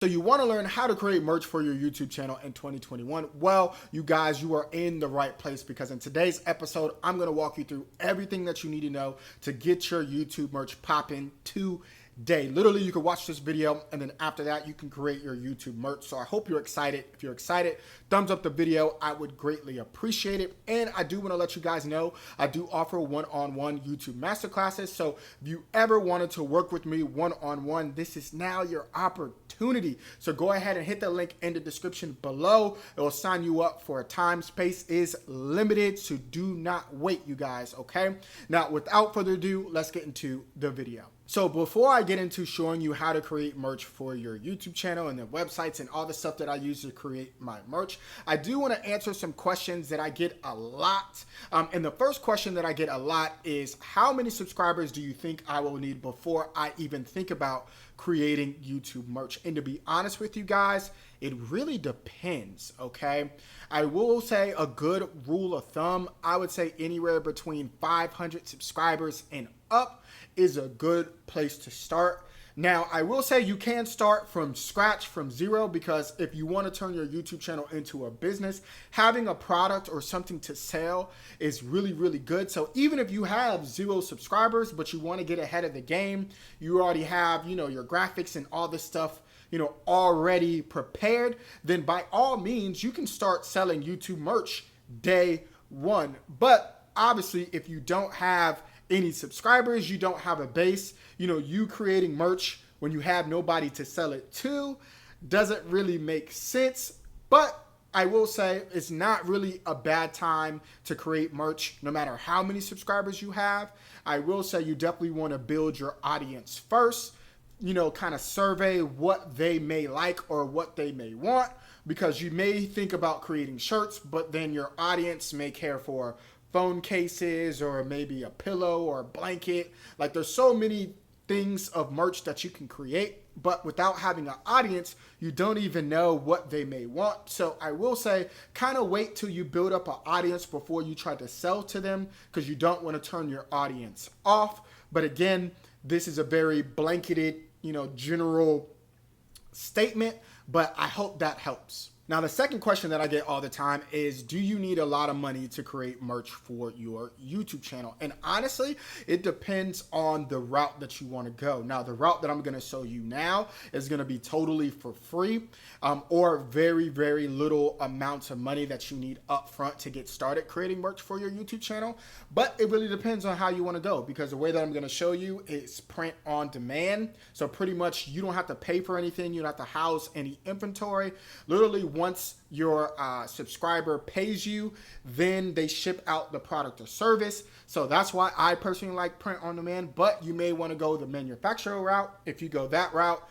So you want to learn how to create merch for your YouTube channel in 2021? Well, you guys, you are in the right place because in today's episode, I'm going to walk you through everything that you need to know to get your YouTube merch popping today. Literally, you can watch this video and then after that, you can create your YouTube merch. So I hope you're excited. If you're excited, thumbs up the video. I would greatly appreciate it. And I do want to let you guys know, I do offer one-on-one YouTube masterclasses. So if you ever wanted to work with me one-on-one, this is now your opportunity. So go ahead and hit the link in the description below. It will sign you up for a time. Space is limited, so do not wait, you guys, okay? Now, without further ado, let's get into the video. So before I get into showing you how to create merch for your YouTube channel and the websites and all the stuff that I use to create my merch, I do want to answer some questions that I get a lot. And the first question that I get a lot is, how many subscribers do you think I will need before I even think about creating YouTube merch? And to be honest with you guys, it really depends, okay? I will say a good rule of thumb, I would say anywhere between 500 subscribers and up is a good place to start. Now, I will say you can start from scratch, from zero, because if you want to turn your YouTube channel into a business, having a product or something to sell is really, really good. So even if you have 0 subscribers, but you want to get ahead of the game, you already have, your graphics and all this stuff, already prepared, then by all means, you can start selling YouTube merch day one. But obviously, if you don't have any subscribers, you don't have a base, you creating merch when you have nobody to sell it to doesn't really make sense. But I will say it's not really a bad time to create merch no matter how many subscribers you have. I will say you definitely want to build your audience first, kind of survey what they may like or what they may want, because you may think about creating shirts, but then your audience may care for phone cases or maybe a pillow or a blanket. Like, there's so many things of merch that you can create, but without having an audience, you don't even know what they may want. So I will say, kind of wait till you build up an audience before you try to sell to them, because you don't want to turn your audience off. But again, this is a very blanketed, general statement, but I hope that helps. Now, the second question that I get all the time is, do you need a lot of money to create merch for your YouTube channel? And honestly, it depends on the route that you want to go. Now, the route that I'm going to show you now is going to be totally for free, or very, very little amounts of money that you need upfront to get started creating merch for your YouTube channel. But it really depends on how you want to go, because the way that I'm going to show you is print on demand. So pretty much you don't have to pay for anything. You don't have to house any inventory. Literally, once your subscriber pays you, then they ship out the product or service. So that's why I personally like print on demand, but you may want to go the manufacturer route. If you go that route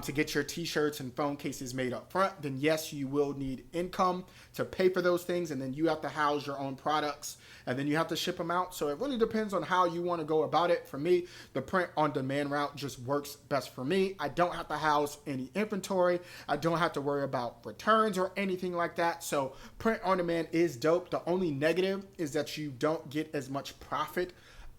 to get your t-shirts and phone cases made up front, then yes, you will need income to pay for those things, and then you have to house your own products, and then you have to ship them out. So it really depends on how you want to go about it. For me, the print on demand route just works best for me. I don't have to house any inventory. I don't have to worry about returns or anything like that. So print on demand is dope. The only negative is that you don't get as much profit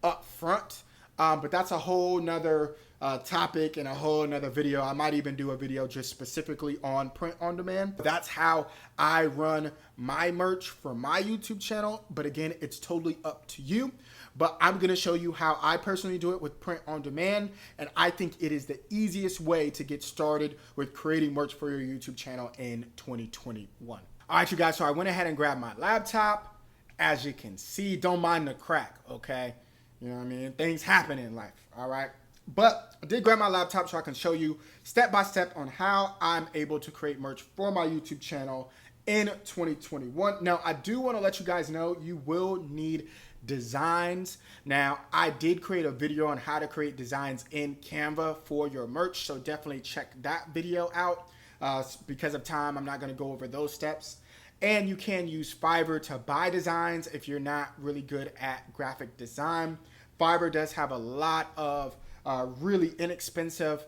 up front. But that's a whole nother topic and a whole nother video. I might even do a video just specifically on print on demand. That's how I run my merch for my YouTube channel. But again, it's totally up to you. But I'm going to show you how I personally do it with print on demand. And I think it is the easiest way to get started with creating merch for your YouTube channel in 2021. All right, you guys. So I went ahead and grabbed my laptop. As you can see, don't mind the crack, okay? You know what I mean? Things happen in life, all right? But I did grab my laptop so I can show you step by step on how I'm able to create merch for my YouTube channel in 2021. Now, I do want to let you guys know you will need designs. Now, I did create a video on how to create designs in Canva for your merch, so definitely check that video out. Because of time, I'm not going to go over those steps. And you can use Fiverr to buy designs if you're not really good at graphic design. Fiverr does have a lot of really inexpensive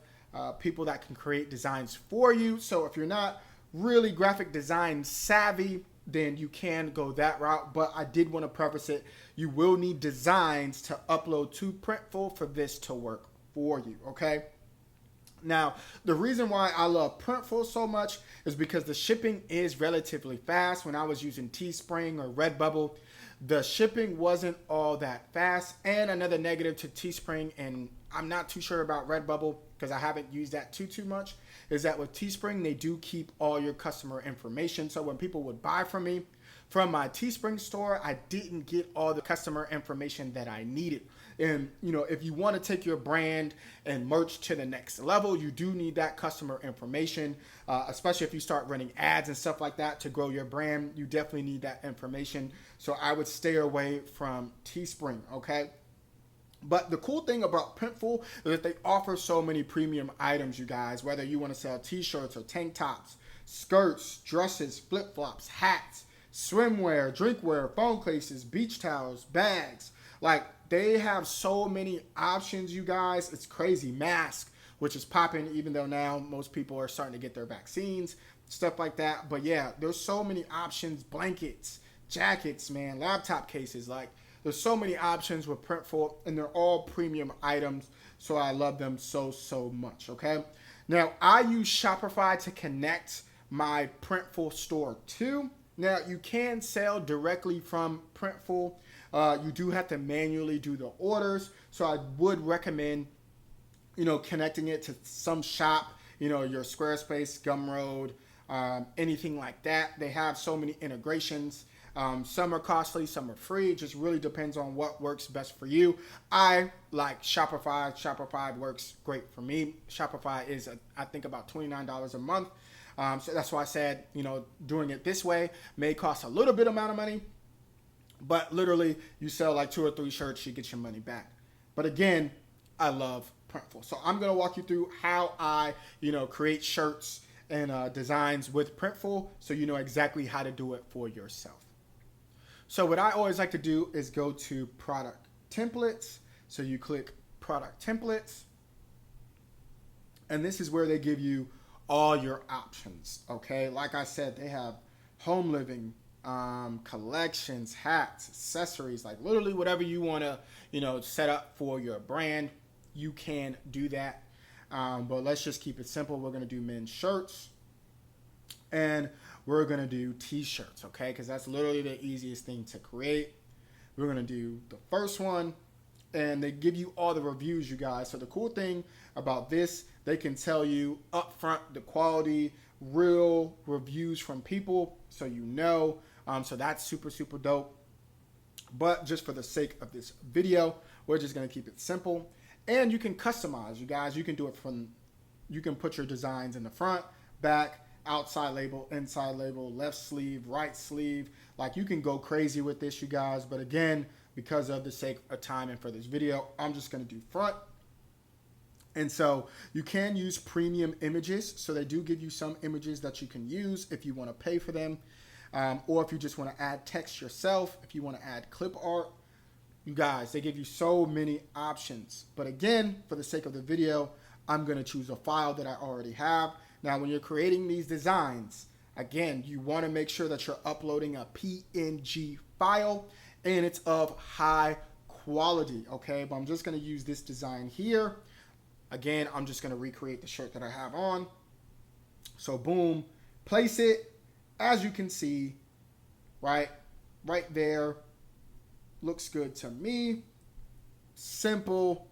people that can create designs for you. So if you're not really graphic design savvy, then you can go that route. But I did want to preface it. You will need designs to upload to Printful for this to work for you, okay? Now, the reason why I love Printful so much is because the shipping is relatively fast. When I was using Teespring or Redbubble, the shipping wasn't all that fast. And another negative to Teespring, and I'm not too sure about Redbubble because I haven't used that too much, is that with Teespring, they do keep all your customer information. So when people would buy from me, from my Teespring store, I didn't get all the customer information that I needed. And, you know, if you want to take your brand and merch to the next level, you do need that customer information, especially if you start running ads and stuff like that to grow your brand. You definitely need that information. So I would stay away from Teespring, okay? But the cool thing about Printful is that they offer so many premium items, you guys, whether you want to sell t-shirts or tank tops, skirts, dresses, flip-flops, hats, swimwear, drinkware, phone cases, beach towels, bags. Like, they have so many options, you guys. It's crazy. Mask, which is popping, even though now most people are starting to get their vaccines, stuff like that. But yeah, there's so many options. Blankets, jackets, man, laptop cases. Like, there's so many options with Printful, and they're all premium items. So I love them so much, okay? Now, I use Shopify to connect my Printful store too. Now, you can sell directly from Printful. You do have to manually do the orders. So I would recommend, you know, connecting it to some shop, you know, your Squarespace, Gumroad, anything like that. They have so many integrations. Some are costly, some are free. It just really depends on what works best for you. I like Shopify. Shopify works great for me. Shopify is, I think, about $29 a month. So that's why I said, you know, doing it this way may cost a little bit amount of money, but literally you sell like 2 or 3 shirts, you get your money back. But again, I love Printful. So I'm going to walk you through how I, you know, create shirts and designs with Printful so you know exactly how to do it for yourself. So what I always like to do is go to product templates. So you click product templates, and this is where they give you all your options, okay? Like I said, they have home living, collections, hats, accessories, like literally whatever you want to, you know, set up for your brand, you can do that. But let's just keep it simple. We're going to do men's shirts, and we're going to do t-shirts, okay? Because that's literally the easiest thing to create. We're going to do the first one, and they give you all the reviews, you guys. So the cool thing about this, they can tell you upfront the quality, real reviews from people, so you know. So that's super dope. But just for the sake of this video, we're just gonna keep it simple. And you can customize, you guys. You can do it from, you can put your designs in the front, back, outside label, inside label, left sleeve, right sleeve. Like, you can go crazy with this, you guys. But again, because of the sake of time and for this video, I'm just gonna do front. And so you can use premium images. So they do give you some images that you can use if you want to pay for them. Or if you just want to add text yourself, if you want to add clip art. You guys, they give you so many options. But again, for the sake of the video, I'm going to choose a file that I already have. Now, when you're creating these designs, again, you want to make sure that you're uploading a PNG file and it's of high quality, okay? But I'm just going to use this design here. Again, I'm just going to recreate the shirt that I have on. So boom, place it. As you can see, right there, looks good to me. Simple.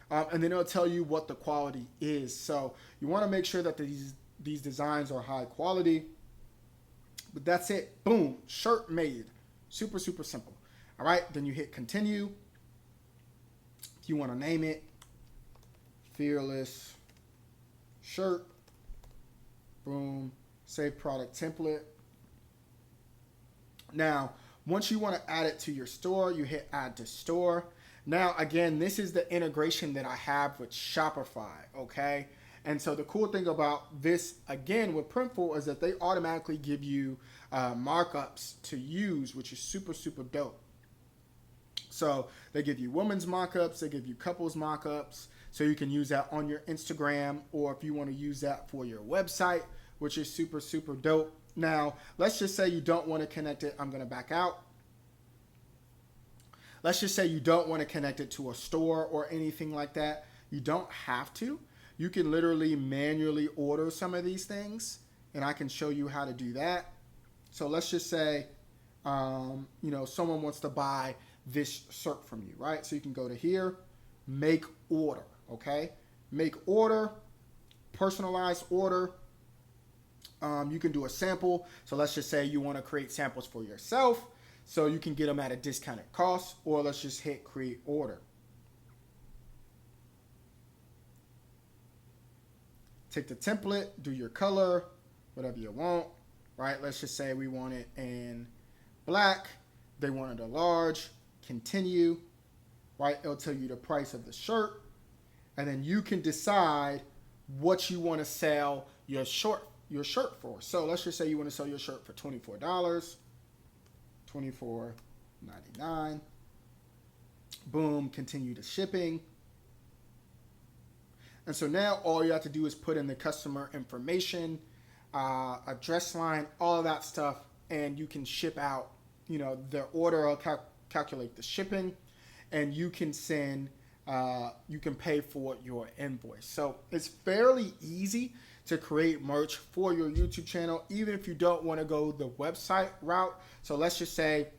And then it'll tell you what the quality is. So you want to make sure that these designs are high quality. But that's it. Boom, shirt made. Super simple. All right, then you hit continue. If you want to name it, Fearless shirt. Boom. Save product template. Now, once you want to add it to your store, you hit add to store. Now, again, this is the integration that I have with Shopify, okay? And so the cool thing about this, again, with Printful is that they automatically give you markups to use, which is super dope. So they give you women's markups, they give you couples markups, so you can use that on your Instagram, or if you want to use that for your website, which is super dope. Now, let's just say you don't want to connect it. I'm going to back out. Let's just say you don't want to connect it to a store or anything like that. You don't have to. you can literally manually order some of these things, and I can show you how to do that. So let's just say, someone wants to buy this shirt from you, right? So you can go to here, make order, okay? Make order, personalized order. You can do a sample. So let's just say you want to create samples for yourself, so you can get them at a discounted cost, or let's just hit create order. Take the template, do your color, whatever you want, right? Let's just say we want it in black. They wanted a large, continue, right? It'll tell you the price of the shirt. And then you can decide what you want to sell your shirt for. So let's just say you want to sell your shirt for $24, $24.99. Boom, continue the shipping. And so now all you have to do is put in the customer information, address line, all of that stuff, and you can ship out, their order. Will calculate the shipping, and you can send, you can pay for your invoice. So it's fairly easy to create merch for your YouTube channel, even if you don't want to go the website route. So let's just say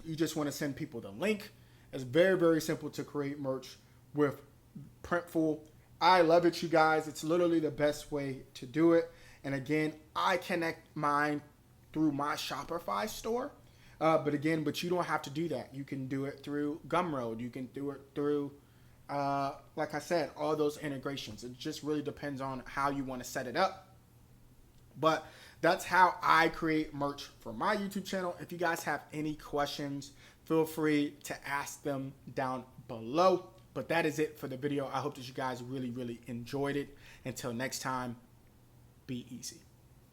you just want to send people the link. It's very, very simple to create merch with Printful. I love it, you guys. It's literally the best way to do it. And again, I connect mine through my Shopify store. But you don't have to do that. You can do it through Gumroad. You can do it through, like I said, all those integrations. It just really depends on how you want to set it up. But that's how I create merch for my YouTube channel. If you guys have any questions, feel free to ask them down below. But that is it for the video. I hope that you guys really, really enjoyed it. Until next time, be easy.